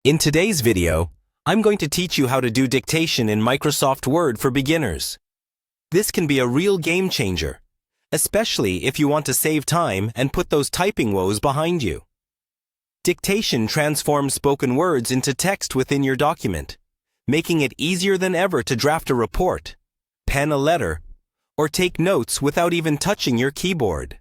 In today's video, I'm going to teach you how to do dictation in Microsoft Word for beginners. This can be a real game changer, especially if you want to save time and put those typing woes behind you. Dictation transforms spoken words into text within your document, making it easier than ever to draft a report, pen a letter, or take notes without even touching your keyboard.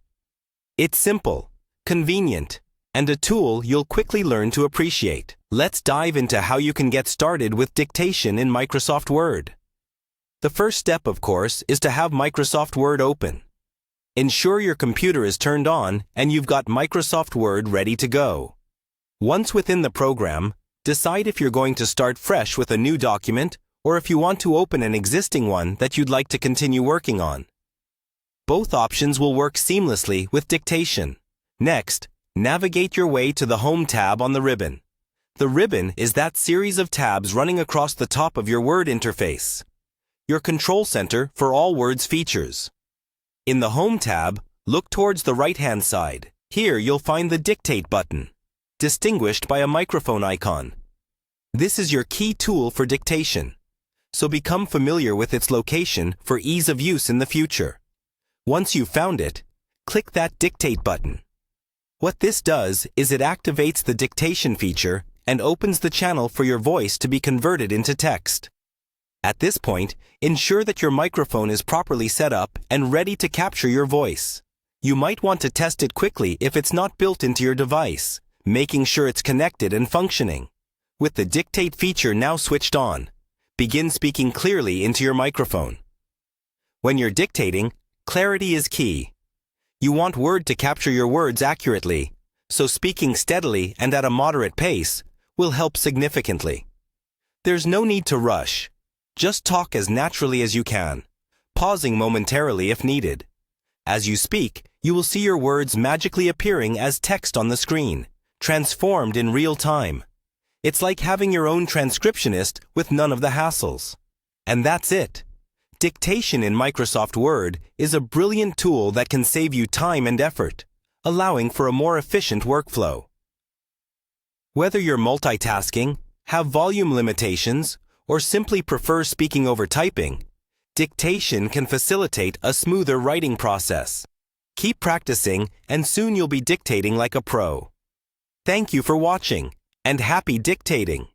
It's simple, convenient, and a tool you'll quickly learn to appreciate. Let's dive into how you can get started with dictation in Microsoft Word. The first step, of course, is to have Microsoft Word open. Ensure your computer is turned on and you've got Microsoft Word ready to go. Once within the program, decide if you're going to start fresh with a new document or if you want to open an existing one that you'd like to continue working on. Both options will work seamlessly with dictation. Next, navigate your way to the Home tab on the ribbon. The ribbon is that series of tabs running across the top of your Word interface, your control center for all Word's features. In the Home tab, look towards the right-hand side. Here you'll find the Dictate button, distinguished by a microphone icon. This is your key tool for dictation, so become familiar with its location for ease of use in the future. Once you've found it, click that Dictate button. What this does is it activates the dictation feature and opens the channel for your voice to be converted into text. At this point, ensure that your microphone is properly set up and ready to capture your voice. You might want to test it quickly if it's not built into your device, making sure it's connected and functioning. With the Dictate feature now switched on, begin speaking clearly into your microphone. When you're dictating, clarity is key. You want Word to capture your words accurately, so speaking steadily and at a moderate pace will help significantly. There's no need to rush. Just talk as naturally as you can, pausing momentarily if needed. As you speak, you will see your words magically appearing as text on the screen, transformed in real time. It's like having your own transcriptionist with none of the hassles. And that's it. Dictation in Microsoft Word is a brilliant tool that can save you time and effort, allowing for a more efficient workflow. Whether you're multitasking, have volume limitations, or simply prefer speaking over typing, dictation can facilitate a smoother writing process. Keep practicing, and soon you'll be dictating like a pro. Thank you for watching, and happy dictating!